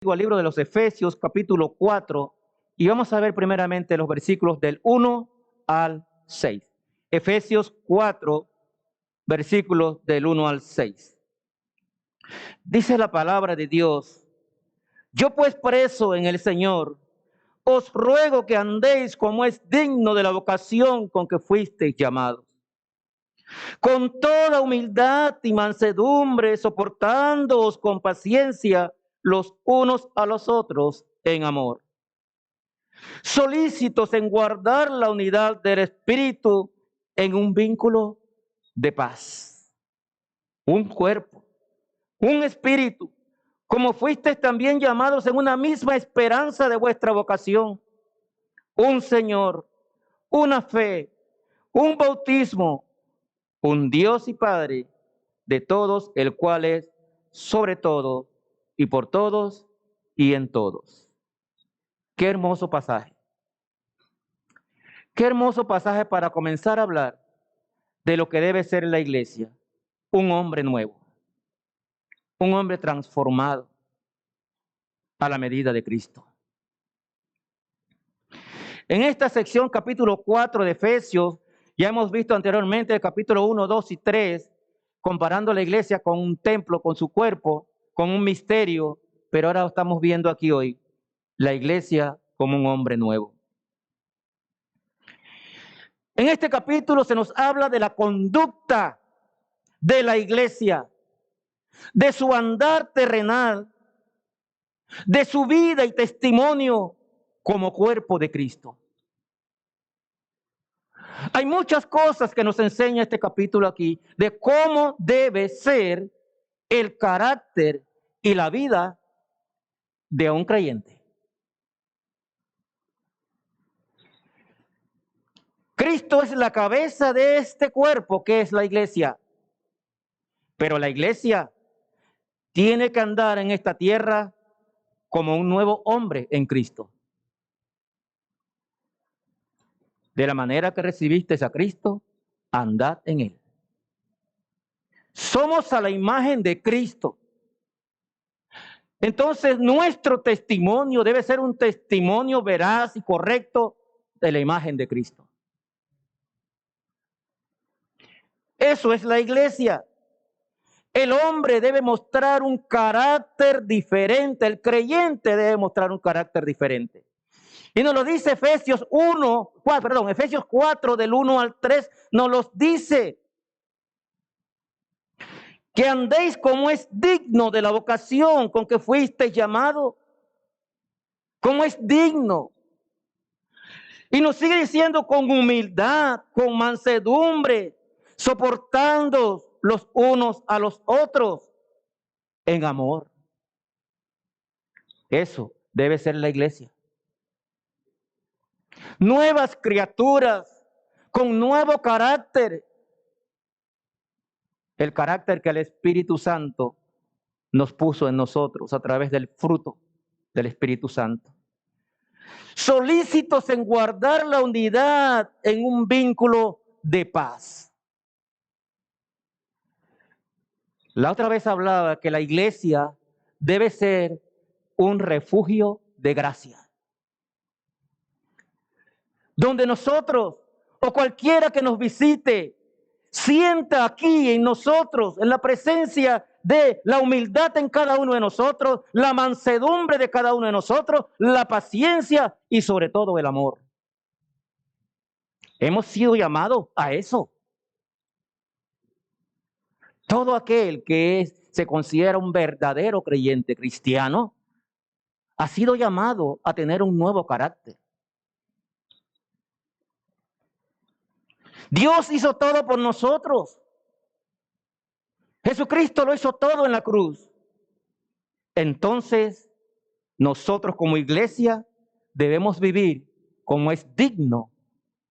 Al libro de los Efesios, capítulo 4, y vamos a ver primeramente los versículos del 1 al 6. Efesios 4, versículos del 1 al 6. Dice la palabra de Dios: yo pues preso en el Señor, os ruego que andéis como es digno de la vocación con que fuisteis llamados, con toda humildad y mansedumbre, soportándoos con paciencia los unos a los otros en amor, solícitos en guardar la unidad del Espíritu en un vínculo de paz. Un cuerpo, un espíritu, como fuisteis también llamados en una misma esperanza de vuestra vocación. Un Señor, una fe, un bautismo, un Dios y Padre de todos, el cual es sobre todo y por todos y en todos. Qué hermoso pasaje. Qué hermoso pasaje para comenzar a hablar de lo que debe ser la iglesia. Un hombre nuevo, un hombre transformado a la medida de Cristo. En esta sección, capítulo 4 de Efesios, ya hemos visto anteriormente el capítulo 1, 2 y 3, comparando la iglesia con un templo, con su cuerpo, con un misterio, pero ahora estamos viendo aquí hoy la iglesia como un hombre nuevo. En este capítulo se nos habla de la conducta de la iglesia, de su andar terrenal, de su vida y testimonio como cuerpo de Cristo. Hay muchas cosas que nos enseña este capítulo aquí de cómo debe ser el carácter y la vida de un creyente. Cristo es la cabeza de este cuerpo que es la iglesia. Pero la iglesia tiene que andar en esta tierra como un nuevo hombre en Cristo. De la manera que recibiste a Cristo, andad en él. Somos a la imagen de Cristo. Entonces, nuestro testimonio debe ser un testimonio veraz y correcto de la imagen de Cristo. Eso es la iglesia. El hombre debe mostrar un carácter diferente, el creyente debe mostrar un carácter diferente. Y nos lo dice Efesios 4 del 1 al 3, nos los dice. Que andéis como es digno de la vocación con que fuisteis llamado, como es digno. Y nos sigue diciendo con humildad, con mansedumbre, soportando los unos a los otros en amor. Eso debe ser la iglesia. Nuevas criaturas con nuevo carácter. El carácter que el Espíritu Santo nos puso en nosotros a través del fruto del Espíritu Santo. Solícitos en guardar la unidad en un vínculo de paz. La otra vez hablaba que la iglesia debe ser un refugio de gracia, donde nosotros o cualquiera que nos visite sienta aquí en nosotros, en la presencia de la humildad en cada uno de nosotros, la mansedumbre de cada uno de nosotros, la paciencia y sobre todo el amor. Hemos sido llamados a eso. Todo aquel que se considera un verdadero creyente cristiano ha sido llamado a tener un nuevo carácter. Dios hizo todo por nosotros. Jesucristo lo hizo todo en la cruz. Entonces, nosotros como iglesia debemos vivir como es digno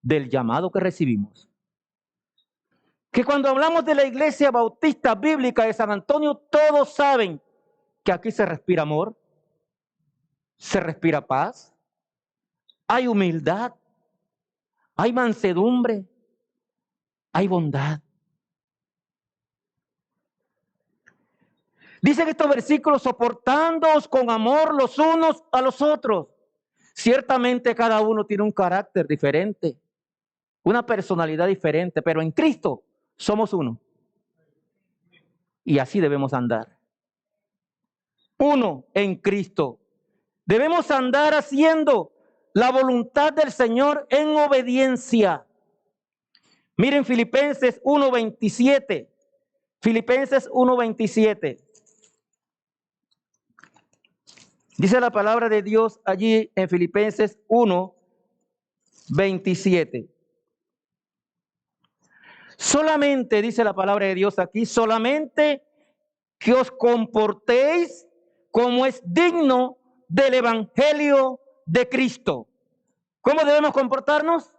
del llamado que recibimos. Que cuando hablamos de la iglesia bautista bíblica de San Antonio, todos saben que aquí se respira amor, se respira paz, hay humildad, hay mansedumbre, hay bondad. Dicen estos versículos, soportándoos con amor los unos a los otros. Ciertamente cada uno tiene un carácter diferente, una personalidad diferente, pero en Cristo somos uno. Y así debemos andar. Uno en Cristo. Debemos andar haciendo la voluntad del Señor en obediencia. Miren Filipenses 1:27. Filipenses 1:27. Dice la palabra de Dios allí en Filipenses 1:27. Solamente, dice la palabra de Dios aquí, solamente que os comportéis como es digno del Evangelio de Cristo. ¿Cómo debemos comportarnos?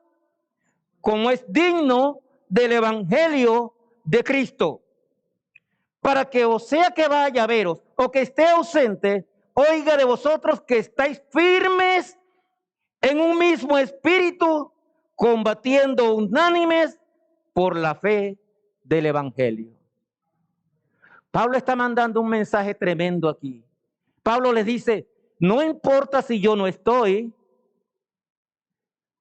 Como es digno del Evangelio de Cristo. Para que o sea que vaya a veros o que esté ausente, oiga de vosotros que estáis firmes en un mismo espíritu, combatiendo unánimes por la fe del Evangelio. Pablo está mandando un mensaje tremendo aquí. Pablo les dice, no importa si yo no estoy,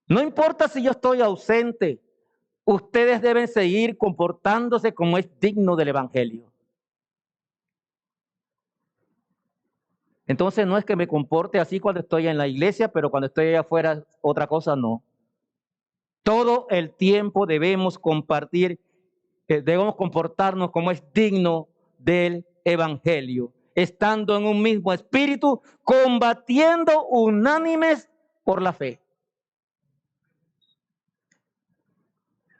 no importa si yo estoy ausente, ustedes deben seguir comportándose como es digno del Evangelio. Entonces no es que me comporte así cuando estoy en la iglesia, pero cuando estoy allá afuera, otra cosa no. Todo el tiempo debemos compartir, debemos comportarnos como es digno del Evangelio, estando en un mismo espíritu, combatiendo unánimes por la fe.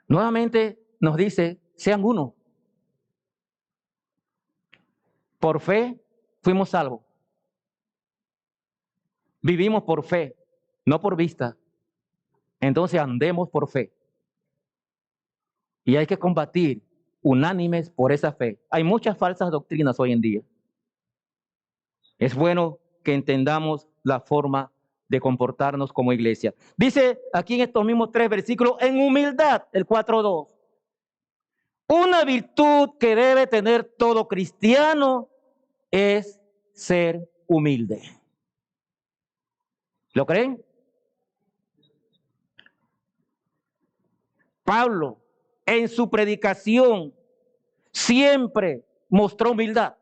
Nuevamente nos dice, sean uno. Por fe fuimos salvos. Vivimos por fe, no por vista. Entonces andemos por fe. Y hay que combatir unánimes por esa fe. Hay muchas falsas doctrinas hoy en día. Es bueno que entendamos la forma de comportarnos como iglesia. Dice aquí en estos mismos 3 versículos, en humildad, el 4:2. Una virtud que debe tener todo cristiano es ser humilde. ¿Lo creen? Pablo, en su predicación, siempre mostró humildad.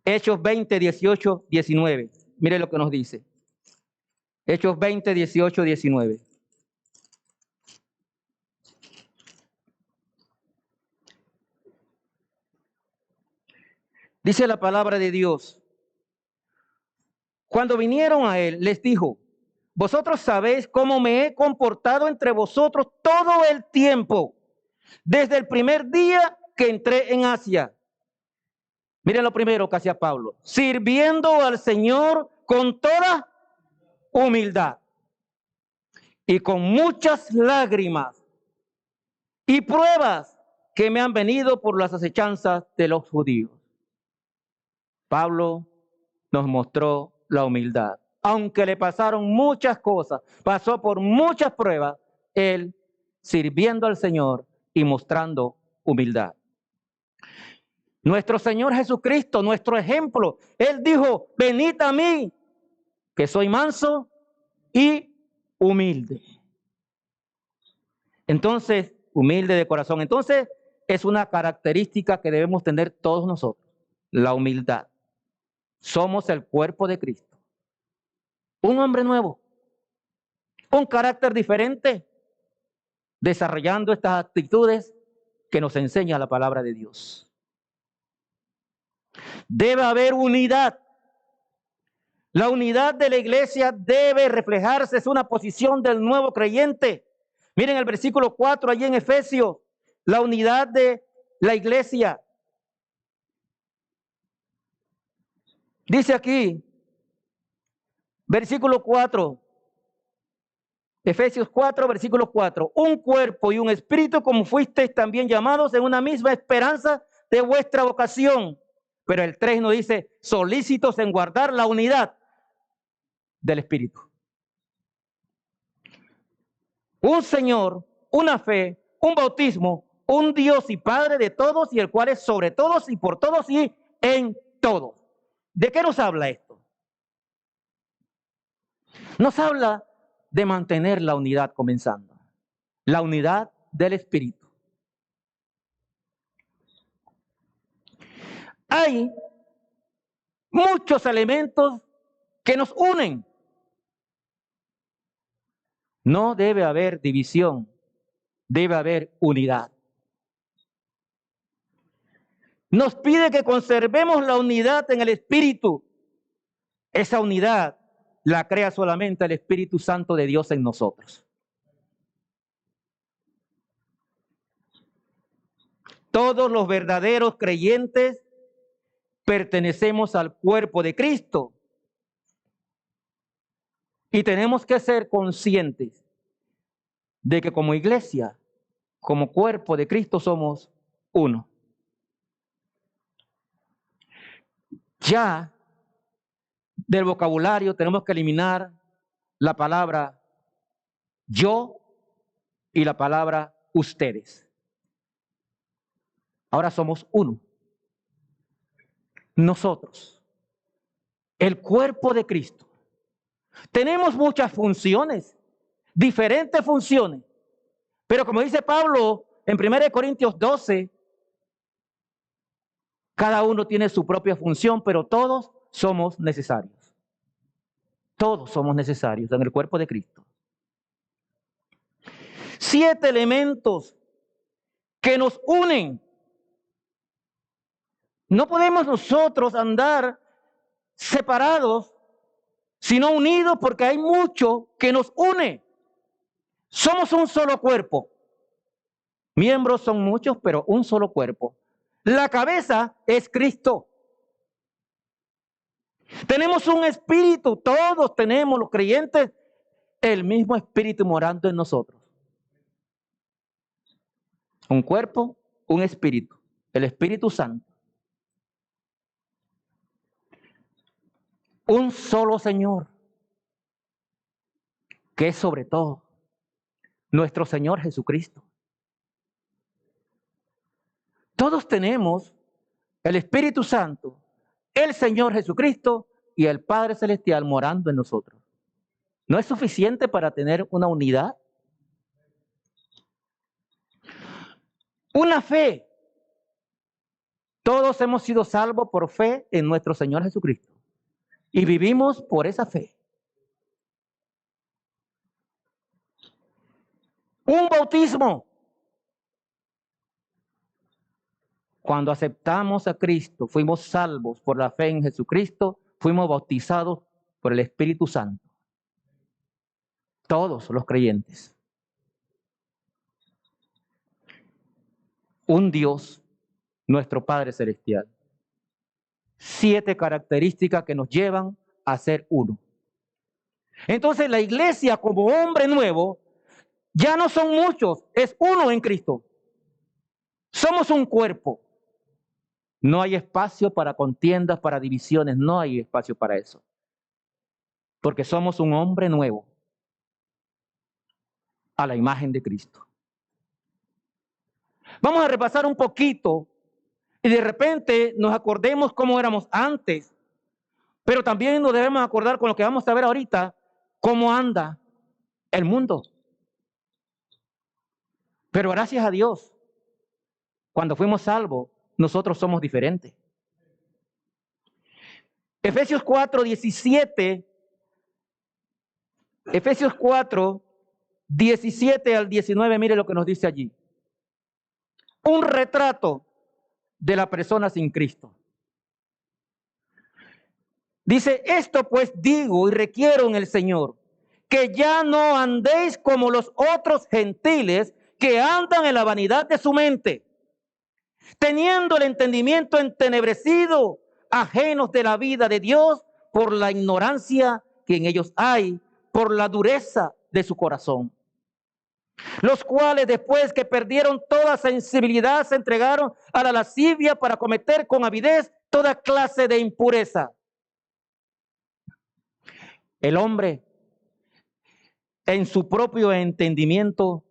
Hechos 20, 18, 19. Mire lo que nos dice. Hechos 20, 18, 19. Dice la palabra de Dios. Cuando vinieron a él, les dijo, vosotros sabéis cómo me he comportado entre vosotros todo el tiempo, desde el primer día que entré en Asia. Miren lo primero que hacía Pablo, sirviendo al Señor con toda humildad y con muchas lágrimas y pruebas que me han venido por las acechanzas de los judíos. Pablo nos mostró la humildad. Aunque le pasaron muchas cosas, pasó por muchas pruebas, él sirviendo al Señor y mostrando humildad. Nuestro Señor Jesucristo, nuestro ejemplo, él dijo, venid a mí, que soy manso y humilde. Entonces, humilde de corazón. Entonces, es una característica que debemos tener todos nosotros, la humildad. Somos el cuerpo de Cristo. Un hombre nuevo, un carácter diferente, desarrollando estas actitudes que nos enseña la palabra de Dios. Debe haber unidad. La unidad de la iglesia debe reflejarse, es una posición del nuevo creyente. Miren el versículo 4 allí en Efesios, la unidad de la iglesia. Dice aquí, versículo 4, Efesios 4, versículo 4. Un cuerpo y un espíritu como fuisteis también llamados en una misma esperanza de vuestra vocación. Pero el 3 nos dice, solícitos en guardar la unidad del espíritu. Un Señor, una fe, un bautismo, un Dios y Padre de todos, y el cual es sobre todos y por todos y en todos. ¿De qué nos habla esto? Nos habla de mantener la unidad comenzando, la unidad del Espíritu. Hay muchos elementos que nos unen. No debe haber división, debe haber unidad. Nos pide que conservemos la unidad en el Espíritu. Esa unidad la crea solamente el Espíritu Santo de Dios en nosotros. Todos los verdaderos creyentes pertenecemos al cuerpo de Cristo. Y tenemos que ser conscientes de que como iglesia, como cuerpo de Cristo, somos uno. Ya del vocabulario tenemos que eliminar la palabra yo y la palabra ustedes. Ahora somos uno. Nosotros, el cuerpo de Cristo. Tenemos muchas funciones, diferentes funciones, pero como dice Pablo en 1 Corintios 12, cada uno tiene su propia función, pero todos somos necesarios. Todos somos necesarios en el cuerpo de Cristo. 7 elementos que nos unen. No podemos nosotros andar separados, sino unidos, porque hay mucho que nos une. Somos un solo cuerpo. Miembros son muchos, pero un solo cuerpo. La cabeza es Cristo. Tenemos un espíritu, todos tenemos, los creyentes, el mismo espíritu morando en nosotros. Un cuerpo, un espíritu, el Espíritu Santo. Un solo Señor, que es sobre todo nuestro Señor Jesucristo. Todos tenemos el Espíritu Santo, el Señor Jesucristo y el Padre Celestial morando en nosotros. ¿No es suficiente para tener una unidad? Una fe. Todos hemos sido salvos por fe en nuestro Señor Jesucristo. Y vivimos por esa fe. Un bautismo. Cuando aceptamos a Cristo, fuimos salvos por la fe en Jesucristo, fuimos bautizados por el Espíritu Santo. Todos los creyentes. Un Dios, nuestro Padre Celestial. 7 características que nos llevan a ser uno. Entonces la iglesia como hombre nuevo ya no son muchos, es uno en Cristo. Somos un cuerpo. No hay espacio para contiendas, para divisiones, no hay espacio para eso. Porque somos un hombre nuevo a la imagen de Cristo. Vamos a repasar un poquito y de repente nos acordemos cómo éramos antes, pero también nos debemos acordar con lo que vamos a ver ahorita, cómo anda el mundo. Pero gracias a Dios, cuando fuimos salvos, nosotros somos diferentes. Efesios 4, 17. Efesios 4, 17 al 19, mire lo que nos dice allí. Un retrato de la persona sin Cristo. Dice, esto pues digo y requiero en el Señor, que ya no andéis como los otros gentiles que andan en la vanidad de su mente, teniendo el entendimiento entenebrecido, ajenos de la vida de Dios por la ignorancia que en ellos hay, por la dureza de su corazón. Los cuales después que perdieron toda sensibilidad se entregaron a la lascivia para cometer con avidez toda clase de impureza. El hombre, en su propio entendimiento,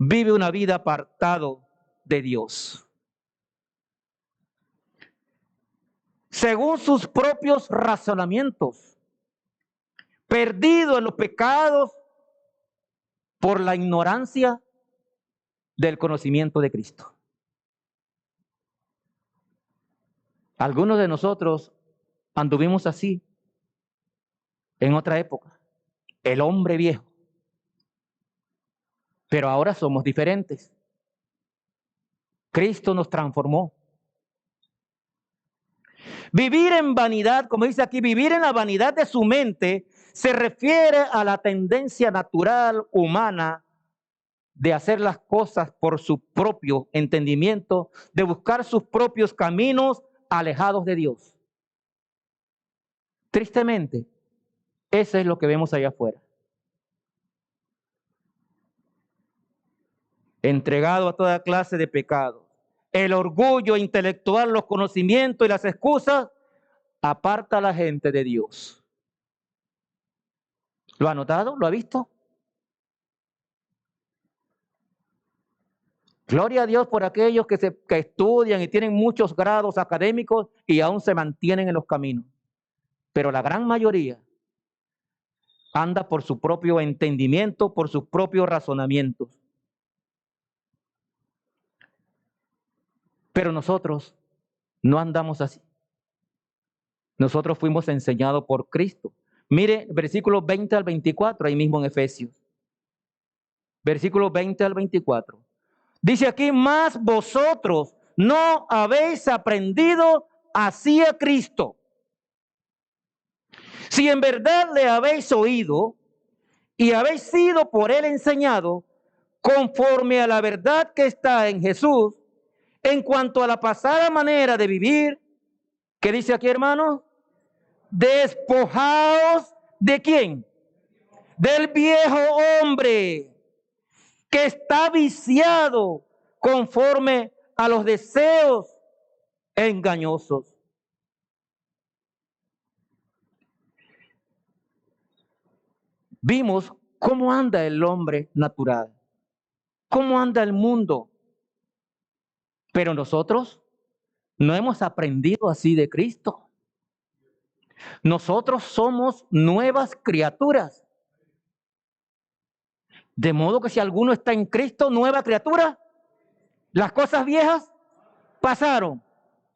vive una vida apartado de Dios. Según sus propios razonamientos, perdido en los pecados por la ignorancia del conocimiento de Cristo. Algunos de nosotros anduvimos así en otra época, el hombre viejo. Pero ahora somos diferentes. Cristo nos transformó. Vivir en vanidad, como dice aquí, vivir en la vanidad de su mente, se refiere a la tendencia natural humana de hacer las cosas por su propio entendimiento, de buscar sus propios caminos alejados de Dios. Tristemente, eso es lo que vemos allá afuera. Entregado a toda clase de pecados. El orgullo intelectual, los conocimientos y las excusas aparta a la gente de Dios. ¿Lo ha notado? ¿Lo ha visto? Gloria a Dios por aquellos que estudian y tienen muchos grados académicos y aún se mantienen en los caminos. Pero la gran mayoría anda por su propio entendimiento, por sus propios razonamientos. Pero nosotros no andamos así. Nosotros fuimos enseñados por Cristo. Mire, versículos 20 al 24, ahí mismo en Efesios. Versículos 20 al 24. Dice aquí, más vosotros no habéis aprendido así a Cristo. Si en verdad le habéis oído y habéis sido por él enseñado, conforme a la verdad que está en Jesús, en cuanto a la pasada manera de vivir, ¿qué dice aquí, hermano? Despojaos ¿de quién? Del viejo hombre que está viciado conforme a los deseos engañosos. Vimos cómo anda el hombre natural, cómo anda el mundo. Pero nosotros no hemos aprendido así de Cristo. Nosotros somos nuevas criaturas. De modo que si alguno está en Cristo, nueva criatura, las cosas viejas pasaron.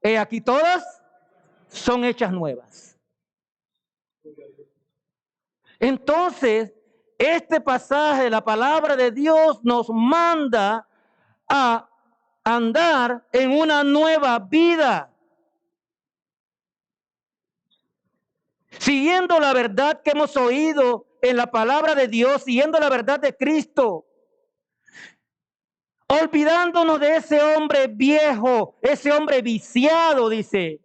He aquí todas son hechas nuevas. Entonces, este pasaje de la palabra de Dios nos manda a andar en una nueva vida, siguiendo la verdad que hemos oído en la palabra de Dios, siguiendo la verdad de Cristo, olvidándonos de ese hombre viejo, ese hombre viciado, dice.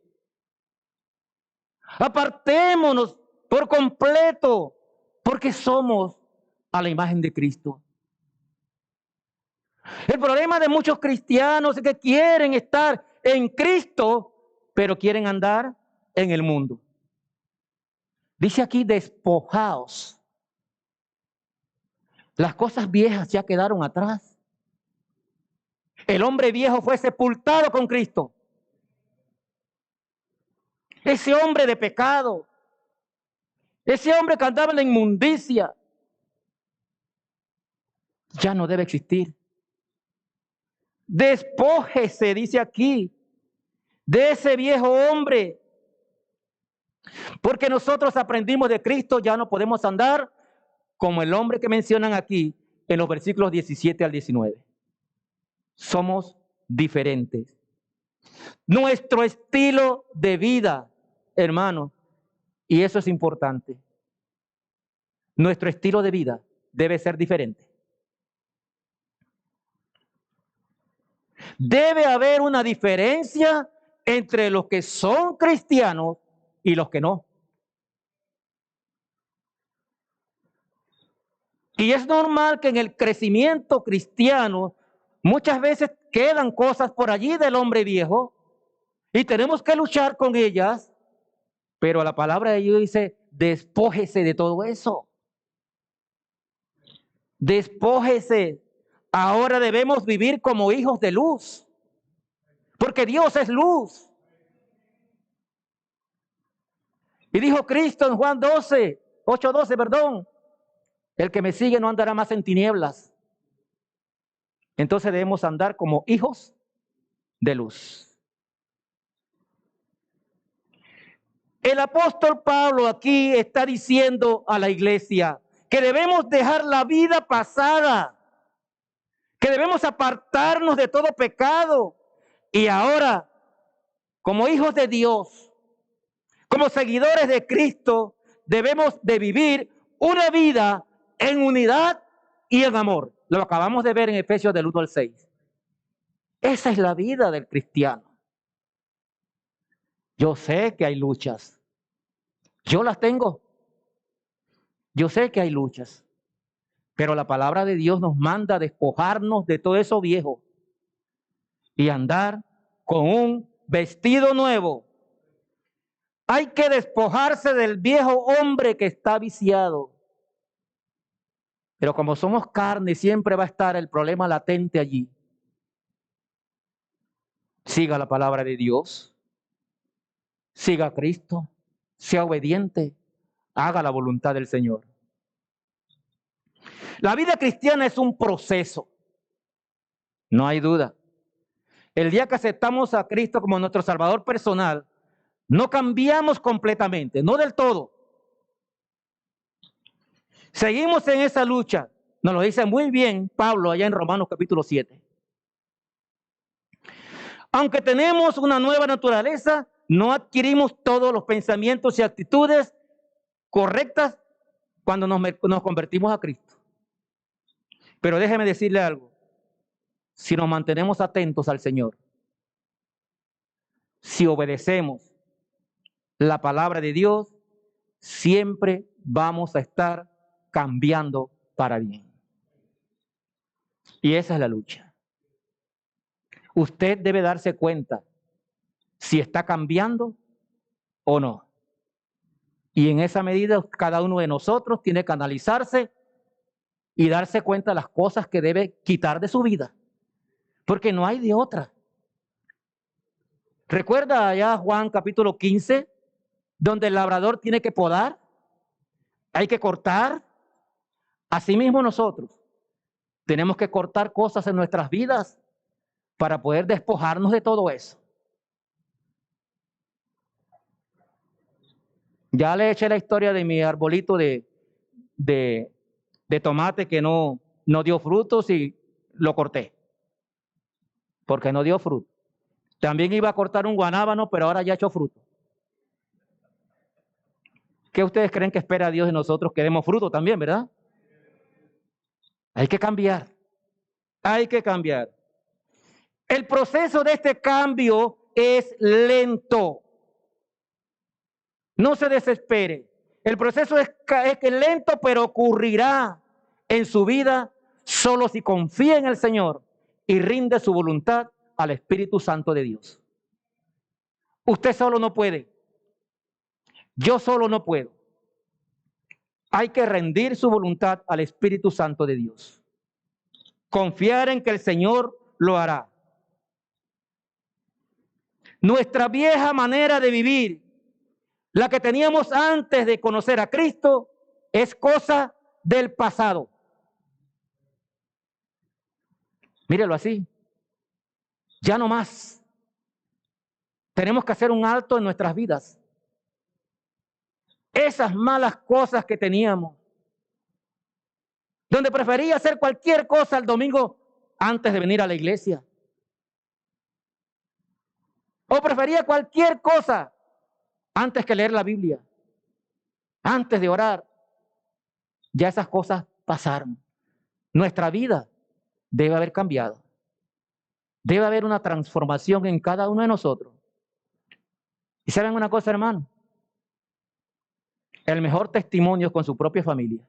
Apartémonos por completo, porque somos a la imagen de Cristo. El problema de muchos cristianos es que quieren estar en Cristo, pero quieren andar en el mundo. Dice aquí, despojaos. Las cosas viejas ya quedaron atrás. El hombre viejo fue sepultado con Cristo. Ese hombre de pecado, ese hombre que andaba en la inmundicia, ya no debe existir. Despójese, dice aquí, de ese viejo hombre. Porque nosotros aprendimos de Cristo, ya no podemos andar como el hombre que mencionan aquí en los versículos 17 al 19. Somos diferentes. Nuestro estilo de vida, hermano, y eso es importante. Nuestro estilo de vida debe ser diferente. Debe haber una diferencia entre los que son cristianos y los que no. Y es normal que en el crecimiento cristiano muchas veces quedan cosas por allí del hombre viejo y tenemos que luchar con ellas, pero la palabra de Dios dice, despójese de todo eso. Despójese, Ahora debemos vivir como hijos de luz, porque Dios es luz. Y dijo Cristo en Juan 8:12, perdón, el que me sigue no andará más en tinieblas. Entonces debemos andar como hijos de luz. El apóstol Pablo aquí está diciendo a la iglesia que debemos dejar la vida pasada, que debemos apartarnos de todo pecado y ahora, como hijos de Dios, como seguidores de Cristo, debemos de vivir una vida en unidad y en amor. Lo acabamos de ver en Efesios del 1 al 6. Esa es la vida del cristiano. Yo sé que hay luchas. Yo las tengo. Yo sé que hay luchas. Pero la palabra de Dios nos manda a despojarnos de todo eso viejo y andar con un vestido nuevo. Hay que despojarse del viejo hombre que está viciado. Pero como somos carne, siempre va a estar el problema latente allí. Siga la palabra de Dios. Siga a Cristo. Sea obediente. Haga la voluntad del Señor. La vida cristiana es un proceso. No hay duda. El día que aceptamos a Cristo como nuestro Salvador personal, no cambiamos completamente, no del todo. Seguimos en esa lucha. Nos lo dice muy bien Pablo allá en Romanos capítulo 7. Aunque tenemos una nueva naturaleza, no adquirimos todos los pensamientos y actitudes correctas cuando nos convertimos a Cristo. Pero déjeme decirle algo. Si nos mantenemos atentos al Señor, si obedecemos la palabra de Dios, siempre vamos a estar cambiando para bien. Y esa es la lucha. Usted debe darse cuenta si está cambiando o no. Y en esa medida cada uno de nosotros tiene que analizarse y darse cuenta de las cosas que debe quitar de su vida. Porque no hay de otra. ¿Recuerda allá Juan capítulo 15, donde el labrador tiene que podar? Hay que cortar. Asimismo nosotros tenemos que cortar cosas en nuestras vidas para poder despojarnos de todo eso. Ya le eché la historia de mi arbolito de tomate que no dio frutos y lo corté. Porque no dio fruto. También iba a cortar un guanábano, pero ahora ya echó fruto. ¿Qué ustedes creen que espera Dios de nosotros? Que demos fruto también, ¿verdad? Hay que cambiar. Hay que cambiar. El proceso de este cambio es lento. No se desespere. El proceso es lento, pero ocurrirá en su vida solo si confía en el Señor y rinde su voluntad al Espíritu Santo de Dios. Usted solo no puede. Yo solo no puedo. Hay que rendir su voluntad al Espíritu Santo de Dios. Confiar en que el Señor lo hará. Nuestra vieja manera de vivir, la que teníamos antes de conocer a Cristo, es cosa del pasado. Mírelo así. Ya no más. Tenemos que hacer un alto en nuestras vidas. Esas malas cosas que teníamos, donde prefería hacer cualquier cosa el domingo antes de venir a la iglesia. O prefería cualquier cosa antes que leer la Biblia, antes de orar. Ya esas cosas pasaron. Nuestra vida debe haber cambiado. Debe haber una transformación en cada uno de nosotros. ¿Y saben una cosa, hermano? El mejor testimonio es con su propia familia.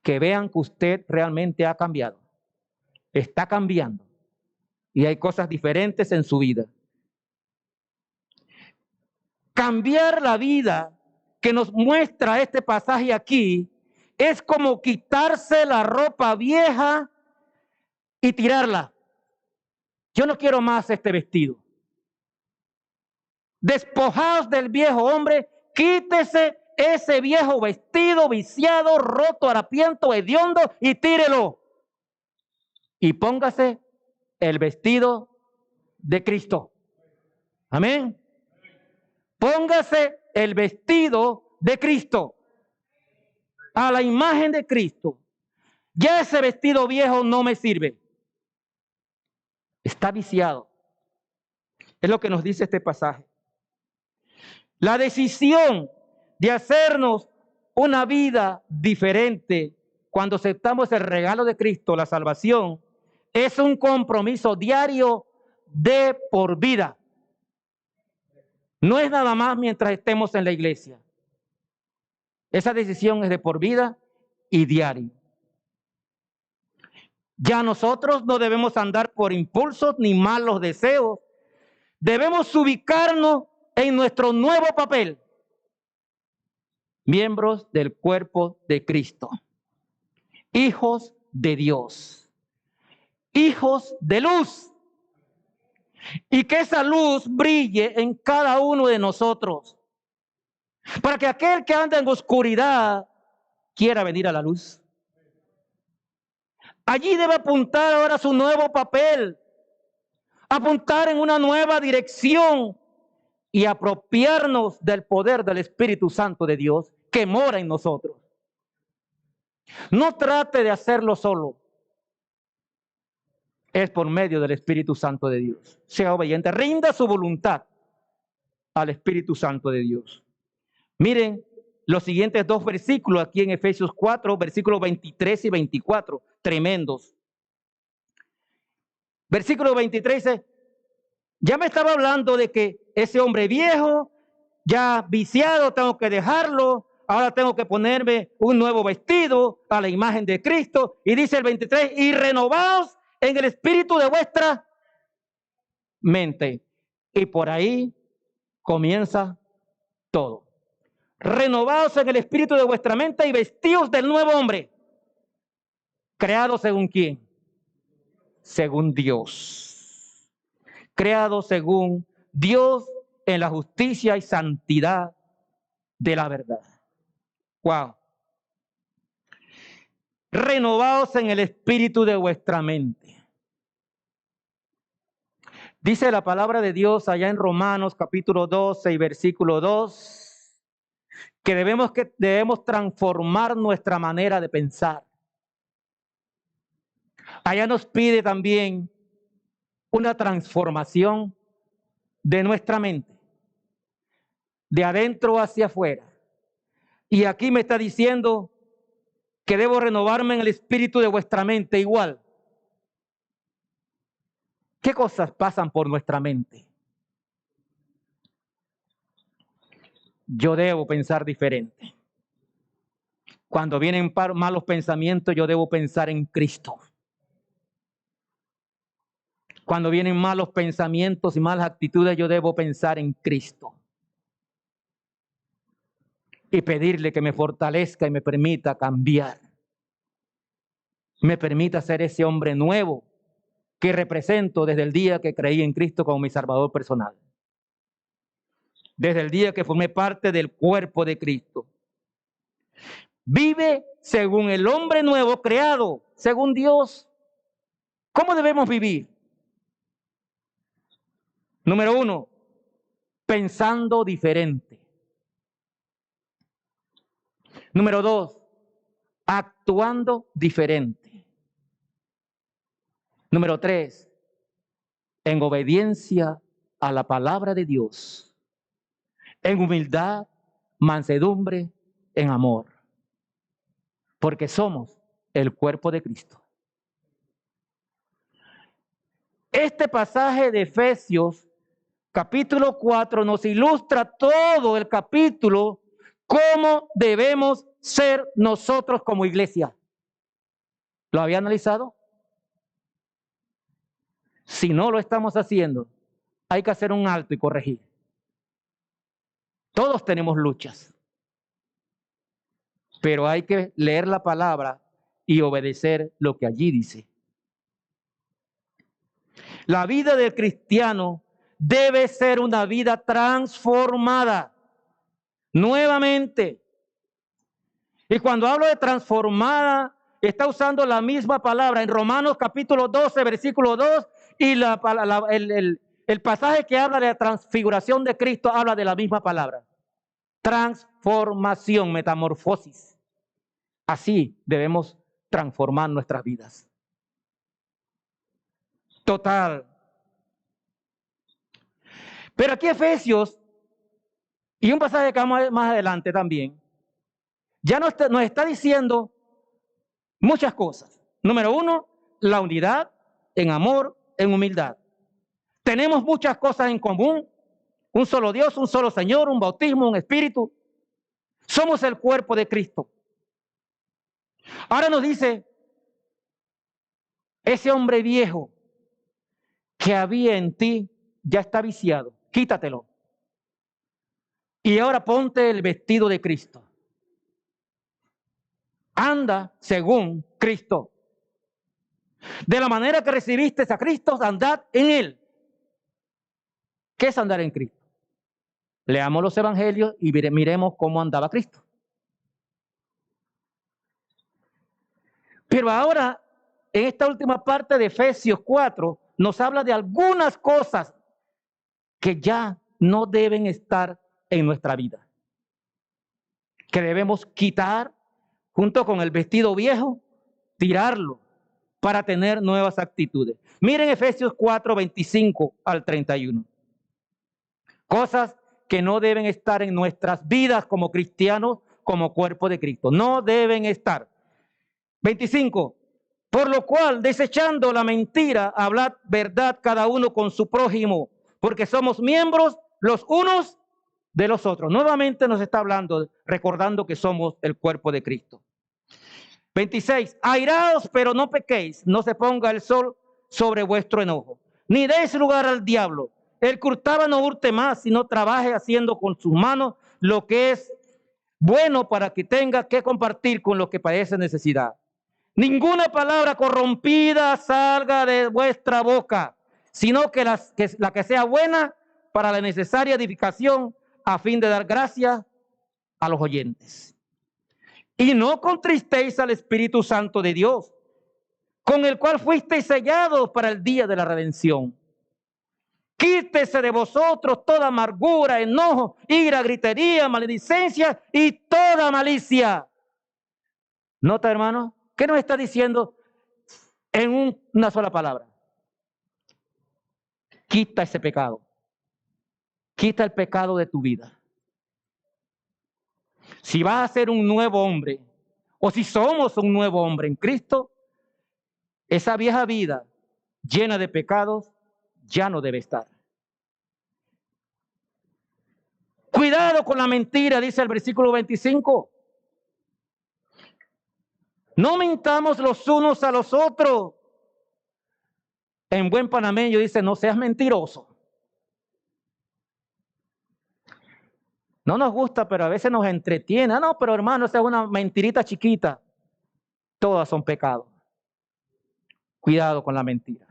Que vean que usted realmente ha cambiado. Está cambiando. Y hay cosas diferentes en su vida. Cambiar la vida que nos muestra este pasaje aquí es como quitarse la ropa vieja y tirarla. Yo no quiero más este vestido. Despojaos del viejo hombre, quítese ese viejo vestido viciado, roto, harapiento, hediondo y tírelo. Y póngase el vestido de Cristo. Amén. Póngase el vestido de Cristo. A la imagen de Cristo. Ya ese vestido viejo no me sirve. Está viciado. Es lo que nos dice este pasaje. La decisión de hacernos una vida diferente cuando aceptamos el regalo de Cristo, la salvación, es un compromiso diario de por vida. No es nada más mientras estemos en la iglesia. Esa decisión es de por vida y diario. Ya nosotros no debemos andar por impulsos ni malos deseos. Debemos ubicarnos en nuestro nuevo papel. Miembros del cuerpo de Cristo. Hijos de Dios. Hijos de luz. Y que esa luz brille en cada uno de nosotros. Para que aquel que anda en oscuridad quiera venir a la luz. Allí debe apuntar ahora su nuevo papel. Apuntar en una nueva dirección y apropiarnos del poder del Espíritu Santo de Dios que mora en nosotros. No trate de hacerlo solo. Es por medio del Espíritu Santo de Dios. Sea obediente, rinda su voluntad al Espíritu Santo de Dios. Miren los siguientes dos versículos aquí en Efesios 4, versículos 23 y 24, tremendos. Versículo 23 dice, ya me estaba hablando de que ese hombre viejo, ya viciado, tengo que dejarlo, ahora tengo que ponerme un nuevo vestido a la imagen de Cristo. Y dice el 23, y renovaos en el espíritu de vuestra mente. Y por ahí comienza todo. Renovaos en el espíritu de vuestra mente y vestíos del nuevo hombre. ¿Creado según quién? Según Dios. Creado según Dios en la justicia y santidad de la verdad. Wow. Renovaos en el espíritu de vuestra mente. Dice la palabra de Dios allá en Romanos capítulo 12 y versículo 2 que debemos transformar nuestra manera de pensar. Allá nos pide también una transformación de nuestra mente, de adentro hacia afuera. Y aquí me está diciendo que debo renovarme en el espíritu de vuestra mente igual. ¿Qué cosas pasan por nuestra mente? Yo debo pensar diferente. Cuando vienen malos pensamientos, yo debo pensar en Cristo. Cuando vienen malos pensamientos y malas actitudes, yo debo pensar en Cristo. Y pedirle que me fortalezca y me permita cambiar. Me permita ser ese hombre nuevo que represento desde el día que creí en Cristo como mi Salvador personal. Desde el día que formé parte del cuerpo de Cristo. Vive según el hombre nuevo creado, según Dios. ¿Cómo debemos vivir? Número 1, pensando diferente. Número 2, actuando diferente. Número 3, en obediencia a la palabra de Dios. En humildad, mansedumbre, en amor. Porque somos el cuerpo de Cristo. Este pasaje de Efesios, capítulo 4, nos ilustra todo el capítulo, cómo debemos ser nosotros como iglesia. ¿Lo había analizado? Si no lo estamos haciendo, hay que hacer un alto y corregir. Todos tenemos luchas, pero hay que leer la palabra y obedecer lo que allí dice. La vida del cristiano debe ser una vida transformada nuevamente. Y cuando hablo de transformada, está usando la misma palabra en Romanos capítulo 12, versículo 2, y el pasaje que habla de la transfiguración de Cristo habla de la misma palabra. Transformación, metamorfosis. Así debemos transformar nuestras vidas. Total. Pero aquí Efesios, y un pasaje que vamos a ver más adelante también, ya nos está diciendo muchas cosas. Número uno, la unidad en amor, en humildad. Tenemos muchas cosas en común. Un solo Dios, un solo Señor, un bautismo, un espíritu. Somos el cuerpo de Cristo. Ahora nos dice, ese hombre viejo que había en ti ya está viciado. Quítatelo. Y ahora ponte el vestido de Cristo. Anda según Cristo. De la manera que recibiste a Cristo, andad en Él. ¿Qué es andar en Cristo? Leamos los evangelios y miremos cómo andaba Cristo. Pero ahora, en esta última parte de Efesios 4, nos habla de algunas cosas que ya no deben estar en nuestra vida. Que debemos quitar junto con el vestido viejo, tirarlo para tener nuevas actitudes. Miren Efesios 4, 25 al 31. Cosas que no deben estar en nuestras vidas como cristianos, como cuerpo de Cristo. No deben estar. 25. Por lo cual, desechando la mentira, hablad verdad cada uno con su prójimo, porque somos miembros los unos de los otros. Nuevamente nos está hablando, recordando que somos el cuerpo de Cristo. 26. Airaos, pero no pequéis, no se ponga el sol sobre vuestro enojo, ni deis lugar al diablo. El que hurtaba no hurte más, sino trabaje haciendo con sus manos lo que es bueno para que tenga que compartir con los que padecen necesidad. Ninguna palabra corrompida salga de vuestra boca, sino que la que sea buena para la necesaria edificación, a fin de dar gracia a los oyentes. Y no contristéis al Espíritu Santo de Dios, con el cual fuisteis sellados para el día de la redención. Quítese de vosotros toda amargura, enojo, ira, gritería, maledicencia y toda malicia. ¿Nota, hermano? ¿Qué nos está diciendo en una sola palabra? Quita ese pecado. Quita el pecado de tu vida. Si vas a ser un nuevo hombre, o si somos un nuevo hombre en Cristo, esa vieja vida llena de pecados ya no debe estar. Cuidado con la mentira, dice el versículo 25. No mintamos los unos a los otros. En buen panameño dice, no seas mentiroso. No nos gusta, pero a veces nos entretiene. Ah, no, pero hermano, esa es una mentirita chiquita. Todas son pecados. Cuidado con la mentira.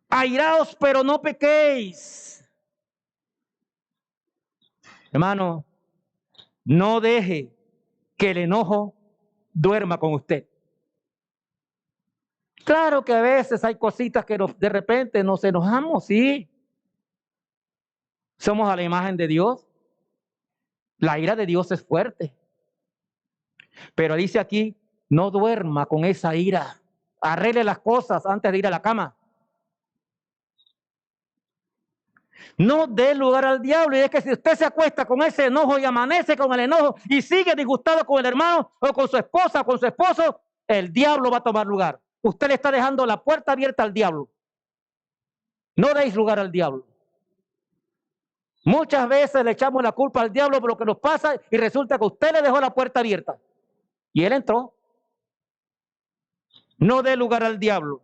Airaos, pero no pequéis. Hermano, no deje que el enojo duerma con usted. Claro que a veces hay cositas que de repente nos enojamos, sí. Somos a la imagen de Dios. La ira de Dios es fuerte. Pero dice aquí, no duerma con esa ira. Arregle las cosas antes de ir a la cama. No dé lugar al diablo. Y es que si usted se acuesta con ese enojo y amanece con el enojo y sigue disgustado con el hermano o con su esposa o con su esposo, el diablo va a tomar lugar. Usted le está dejando la puerta abierta al diablo. No deis lugar al diablo. Muchas veces le echamos la culpa al diablo por lo que nos pasa y resulta que usted le dejó la puerta abierta. Y él entró. No dé lugar al diablo.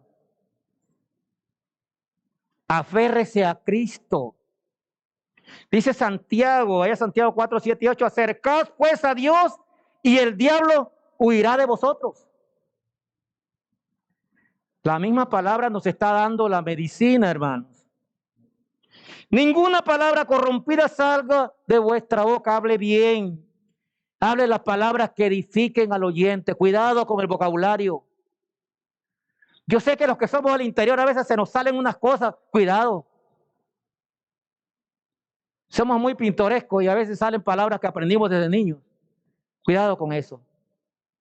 Aférrese a Cristo. Dice Santiago, allá Santiago 4, 7 y 8, acercaos pues a Dios y el diablo huirá de vosotros. La misma palabra nos está dando la medicina, hermanos. Ninguna palabra corrompida salga de vuestra boca. Hable bien. Hable las palabras que edifiquen al oyente. Cuidado con el vocabulario. Yo sé que los que somos al interior a veces se nos salen unas cosas. Cuidado. Somos muy pintorescos y a veces salen palabras que aprendimos desde niños. Cuidado con eso.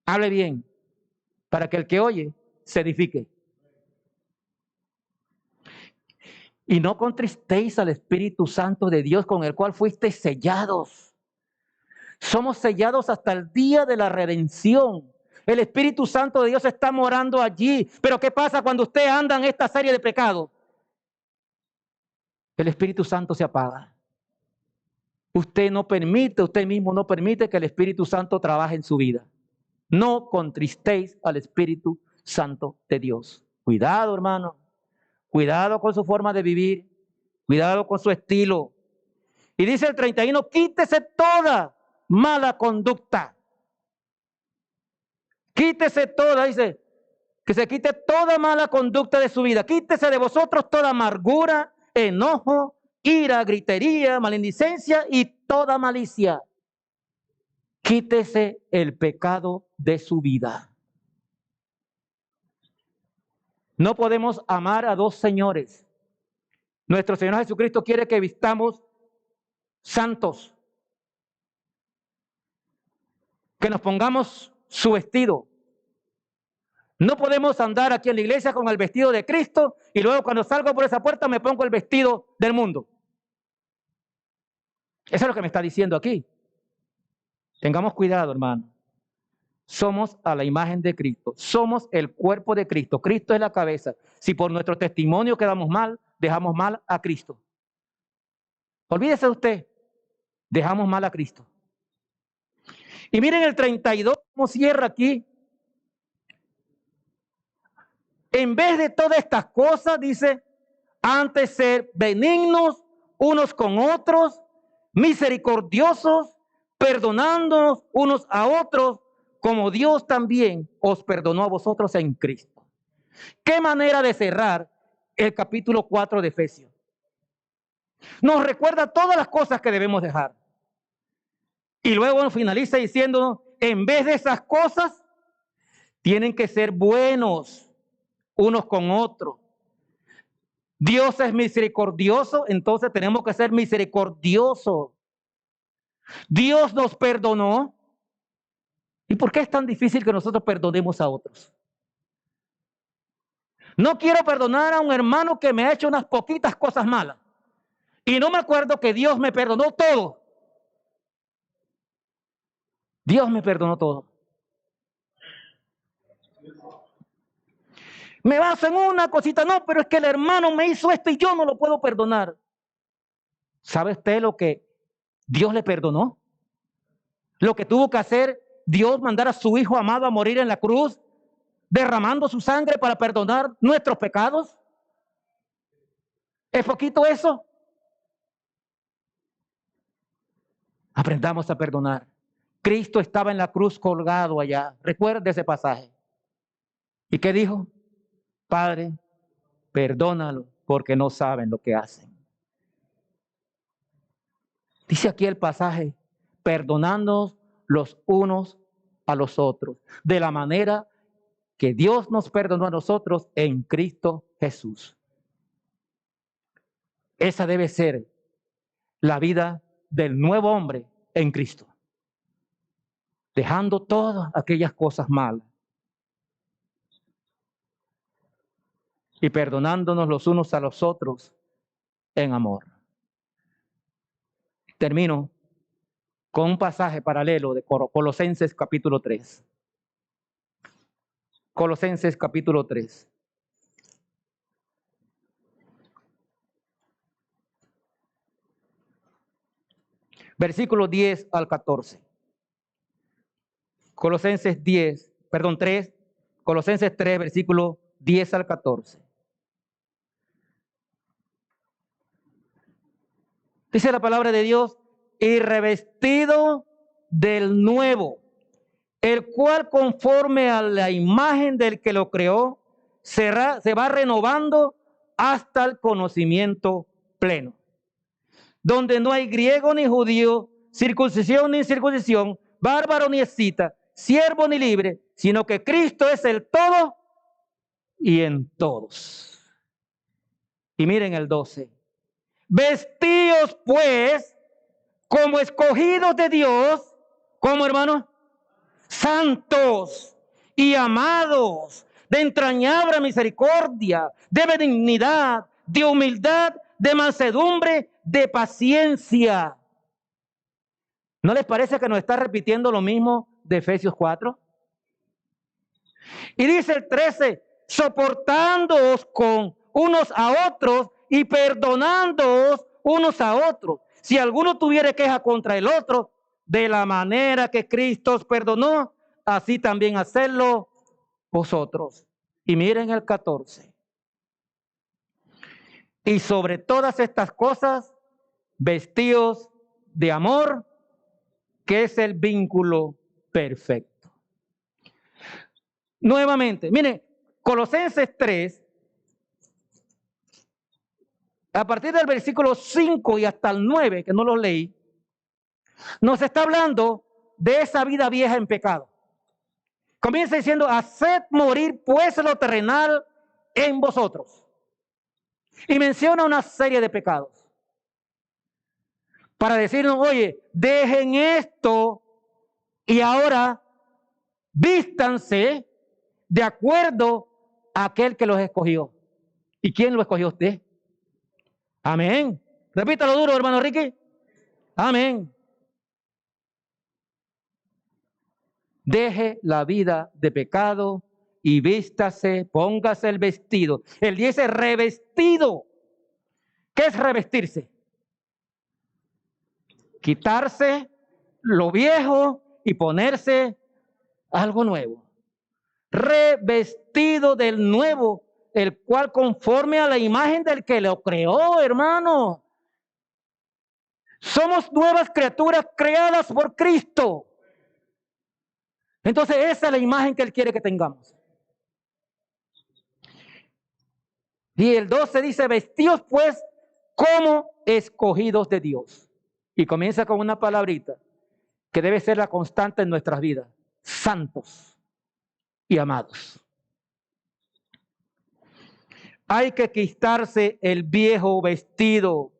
Hable bien para que el que oye se edifique. Y no contristéis al Espíritu Santo de Dios con el cual fuisteis sellados. Somos sellados hasta el día de la redención. El Espíritu Santo de Dios está morando allí. Pero ¿qué pasa cuando usted anda en esta serie de pecados? El Espíritu Santo se apaga. Usted mismo no permite que el Espíritu Santo trabaje en su vida. No contristéis al Espíritu Santo de Dios. Cuidado, hermano. Cuidado con su forma de vivir. Cuidado con su estilo. Y dice el 31, quítese toda mala conducta. Quítese toda, dice, que se quite toda mala conducta de su vida. Quítese de vosotros toda amargura, enojo, ira, gritería, malediciencia y toda malicia. Quítese el pecado de su vida. No podemos amar a dos señores. Nuestro Señor Jesucristo quiere que vistamos santos, que nos pongamos su vestido. No podemos andar aquí en la iglesia con el vestido de Cristo y luego cuando salgo por esa puerta me pongo el vestido del mundo. Eso es lo que me está diciendo aquí. Tengamos cuidado, hermano. Somos a la imagen de Cristo. Somos el cuerpo de Cristo. Cristo es la cabeza. Si por nuestro testimonio quedamos mal, dejamos mal a Cristo. Olvídese de usted. Dejamos mal a Cristo. Y miren el 32, cómo cierra aquí. En vez de todas estas cosas, dice, antes ser benignos unos con otros, misericordiosos, perdonándonos unos a otros, como Dios también os perdonó a vosotros en Cristo. Qué manera de cerrar el capítulo 4 de Efesios. Nos recuerda todas las cosas que debemos dejar. Y luego finaliza diciéndonos, en vez de esas cosas, tienen que ser buenos unos con otros. Dios es misericordioso, entonces tenemos que ser misericordiosos. Dios nos perdonó. ¿Y por qué es tan difícil que nosotros perdonemos a otros? No quiero perdonar a un hermano que me ha hecho unas poquitas cosas malas. Y no me acuerdo que Dios me perdonó todo. Dios me perdonó todo. Me baso en una cosita, no, pero es que el hermano me hizo esto y yo no lo puedo perdonar. ¿Sabe usted lo que Dios le perdonó? Lo que tuvo que hacer Dios, mandar a su Hijo amado a morir en la cruz, derramando su sangre para perdonar nuestros pecados. ¿Es poquito eso? Aprendamos a perdonar. Cristo estaba en la cruz colgado allá. Recuerde ese pasaje. ¿Y qué dijo? Padre, perdónalo porque no saben lo que hacen. Dice aquí el pasaje, perdonándonos los unos a los otros, de la manera que Dios nos perdonó a nosotros en Cristo Jesús. Esa debe ser la vida del nuevo hombre en Cristo. Dejando todas aquellas cosas malas y perdonándonos los unos a los otros en amor. Termino con un pasaje paralelo de Colosenses capítulo 3. Colosenses capítulo 3. Versículos 10 al 14. Colosenses 3, Colosenses 3, versículo 10 al 14. Dice la palabra de Dios, y revestido del nuevo, el cual conforme a la imagen del que lo creó, se va renovando hasta el conocimiento pleno, donde no hay griego ni judío, circuncisión ni incircuncisión, bárbaro ni escita, siervo ni libre, sino que Cristo es el todo y en todos. Y miren el 12. Vestíos pues como escogidos de Dios, como hermanos, santos y amados, de entrañable misericordia, de benignidad, de humildad, de mansedumbre, de paciencia. ¿No les parece que nos está repitiendo lo mismo de Efesios 4? Y dice el 13, soportándoos con unos a otros y perdonándoos unos a otros. Si alguno tuviere queja contra el otro, de la manera que Cristo os perdonó, así también hacedlo vosotros. Y miren el 14. Y sobre todas estas cosas, vestíos de amor, que es el vínculo perfecto. Nuevamente, miren, Colosenses 3, a partir del versículo 5 y hasta el 9, que no lo leí, nos está hablando de esa vida vieja en pecado. Comienza diciendo, haced morir pues lo terrenal en vosotros. Y menciona una serie de pecados. Para decirnos, oye, dejen esto y ahora vístanse de acuerdo a aquel que los escogió. ¿Y quién lo escogió usted? Amén. Repítalo duro, hermano Ricky. Amén. Deje la vida de pecado y vístase, póngase el vestido. Él dice revestido. ¿Qué es revestirse? Quitarse lo viejo y ponerse algo nuevo. Revestido del nuevo, el cual conforme a la imagen del que lo creó, hermano. Somos nuevas criaturas creadas por Cristo. Entonces esa es la imagen que Él quiere que tengamos. Y el 12 dice, vestíos pues como escogidos de Dios. Y comienza con una palabrita que debe ser la constante en nuestras vidas. Santos y amados. Hay que quitarse el viejo vestido.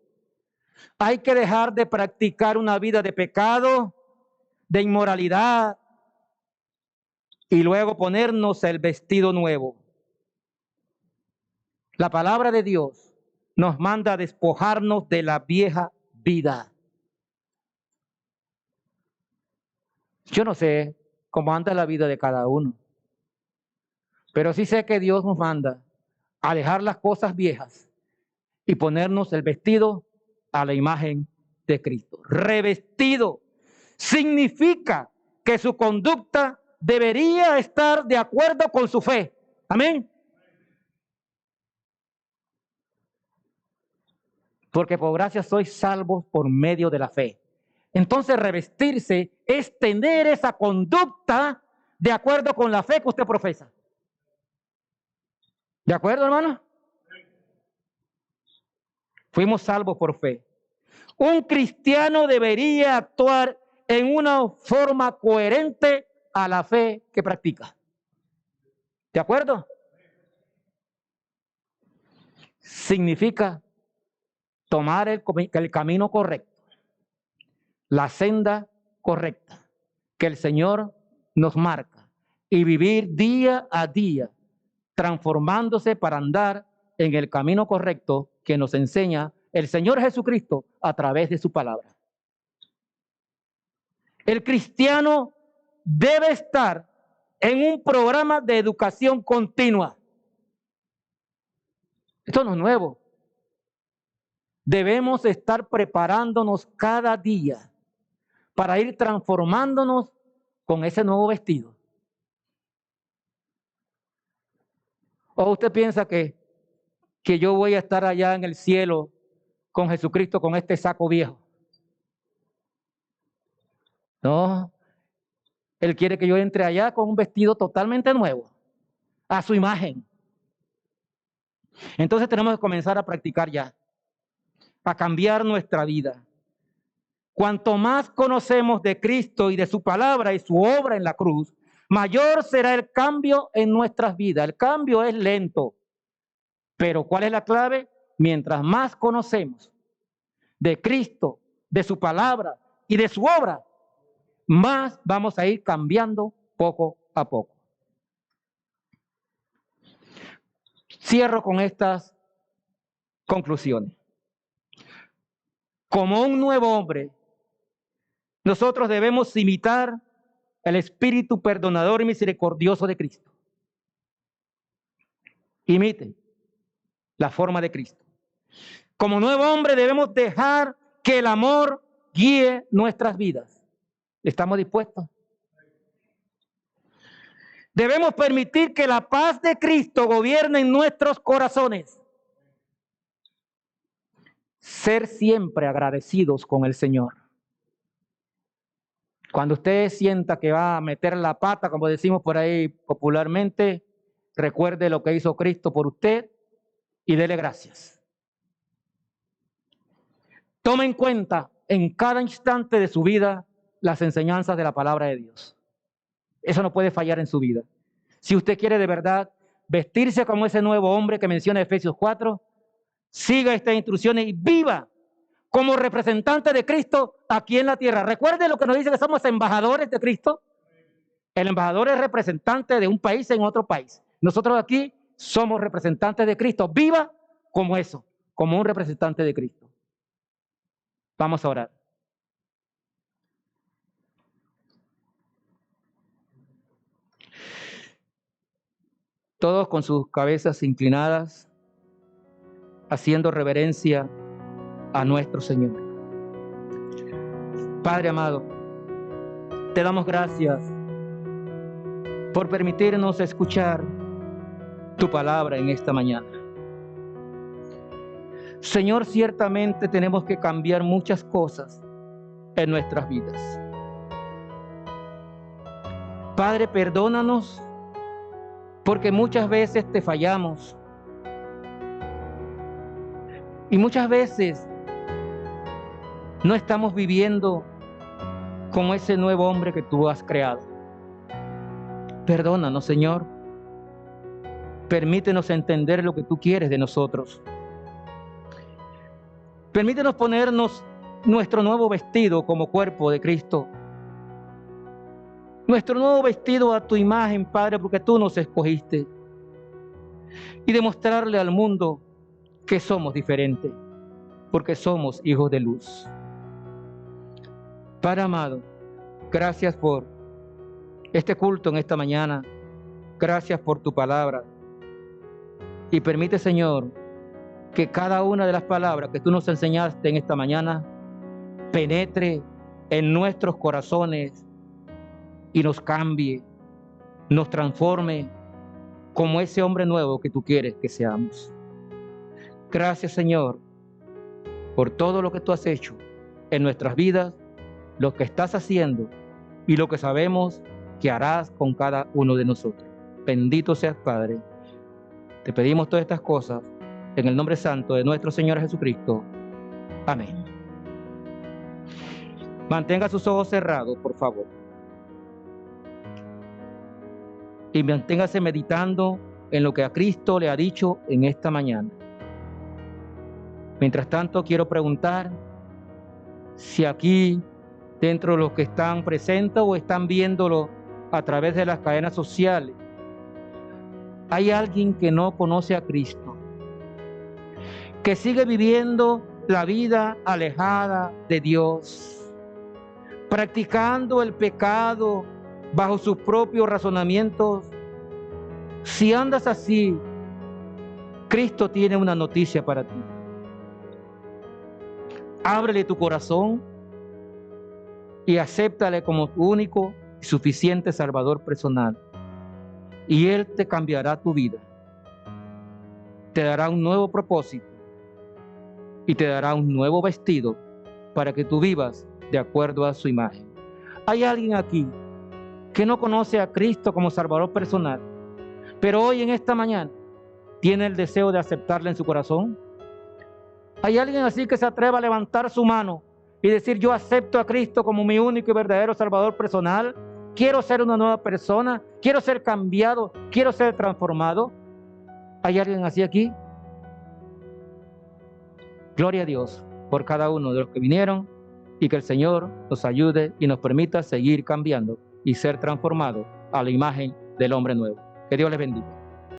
Hay que dejar de practicar una vida de pecado, de inmoralidad, y luego ponernos el vestido nuevo. La palabra de Dios nos manda a despojarnos de la vieja vida. Yo no sé cómo anda la vida de cada uno, pero sí sé que Dios nos manda a dejar las cosas viejas y ponernos el vestido a la imagen de Cristo. Revestido significa que su conducta debería estar de acuerdo con su fe. Amén. Porque por gracia sois salvos por medio de la fe. Entonces revestirse es tener esa conducta de acuerdo con la fe que usted profesa. ¿De acuerdo, hermano? Fuimos salvos por fe. Un cristiano debería actuar en una forma coherente a la fe que practica. ¿De acuerdo? Significa tomar el camino correcto, la senda correcta que el Señor nos marca y vivir día a día transformándose para andar en el camino correcto que nos enseña el Señor Jesucristo a través de su palabra. El cristiano debe estar en un programa de educación continua. Esto no es nuevo. Debemos estar preparándonos cada día para ir transformándonos con ese nuevo vestido. ¿O usted piensa que yo voy a estar allá en el cielo con Jesucristo con este saco viejo? No, Él quiere que yo entre allá con un vestido totalmente nuevo, a su imagen. Entonces tenemos que comenzar a practicar ya, a cambiar nuestra vida. Cuanto más conocemos de Cristo y de su palabra y su obra en la cruz, mayor será el cambio en nuestras vidas. El cambio es lento, pero ¿cuál es la clave? Mientras más conocemos de Cristo, de su palabra y de su obra, más vamos a ir cambiando poco a poco. Cierro con estas conclusiones. Como un nuevo hombre, nosotros debemos imitar el espíritu perdonador y misericordioso de Cristo. Imite la forma de Cristo. Como nuevo hombre debemos dejar que el amor guíe nuestras vidas. ¿Estamos dispuestos? Debemos permitir que la paz de Cristo gobierne en nuestros corazones. Ser siempre agradecidos con el Señor. Cuando usted sienta que va a meter la pata, como decimos por ahí popularmente, recuerde lo que hizo Cristo por usted y dele gracias. Tome en cuenta en cada instante de su vida las enseñanzas de la palabra de Dios. Eso no puede fallar en su vida. Si usted quiere de verdad vestirse como ese nuevo hombre que menciona Efesios 4, siga estas instrucciones y viva como representante de Cristo aquí en la tierra. Recuerde lo que nos dice que somos embajadores de Cristo. El embajador es representante de un país en otro país. Nosotros aquí somos representantes de Cristo. Viva como eso, como un representante de Cristo. Vamos a orar. Todos con sus cabezas inclinadas, haciendo reverencia a nuestro Señor. Padre amado, te damos gracias por permitirnos escuchar tu palabra en esta mañana. Señor, ciertamente tenemos que cambiar muchas cosas en nuestras vidas. Padre, perdónanos porque muchas veces te fallamos y muchas veces no estamos viviendo como ese nuevo hombre que tú has creado. Perdónanos, Señor. Permítenos entender lo que tú quieres de nosotros. Permítenos ponernos nuestro nuevo vestido como cuerpo de Cristo. Nuestro nuevo vestido a tu imagen, Padre, porque tú nos escogiste. Y demostrarle al mundo que somos diferentes, porque somos hijos de luz. Padre amado, gracias por este culto en esta mañana. Gracias por tu palabra. Y permite, Señor, que cada una de las palabras que tú nos enseñaste en esta mañana penetre en nuestros corazones y nos cambie, nos transforme como ese hombre nuevo que tú quieres que seamos. Gracias, Señor, por todo lo que tú has hecho en nuestras vidas, lo que estás haciendo y lo que sabemos que harás con cada uno de nosotros. Bendito seas, Padre. Te pedimos todas estas cosas en el nombre santo de nuestro Señor Jesucristo. Amén. Mantenga sus ojos cerrados, por favor. Y manténgase meditando en lo que a Cristo le ha dicho en esta mañana. Mientras tanto, quiero preguntar si aquí, dentro de los que están presentes o están viéndolo a través de las cadenas sociales, hay alguien que no conoce a Cristo, que sigue viviendo la vida alejada de Dios, practicando el pecado bajo sus propios razonamientos. Si andas así, Cristo tiene una noticia para ti. Ábrele tu corazón y acéptale como tu único y suficiente Salvador personal. Y Él te cambiará tu vida. Te dará un nuevo propósito y te dará un nuevo vestido para que tú vivas de acuerdo a su imagen. Hay alguien aquí que no conoce a Cristo como Salvador personal, pero hoy en esta mañana ¿Tiene el deseo de aceptarle en su corazón? ¿Hay alguien así que se atreva a levantar su mano y decir: yo acepto a Cristo como mi único y verdadero Salvador personal? Quiero ser una nueva persona, quiero ser cambiado, quiero ser transformado. ¿Hay alguien así aquí? Gloria a Dios por cada uno de los que vinieron, y que el Señor nos ayude y nos permita seguir cambiando y ser transformados a la imagen del hombre nuevo. Que Dios les bendiga.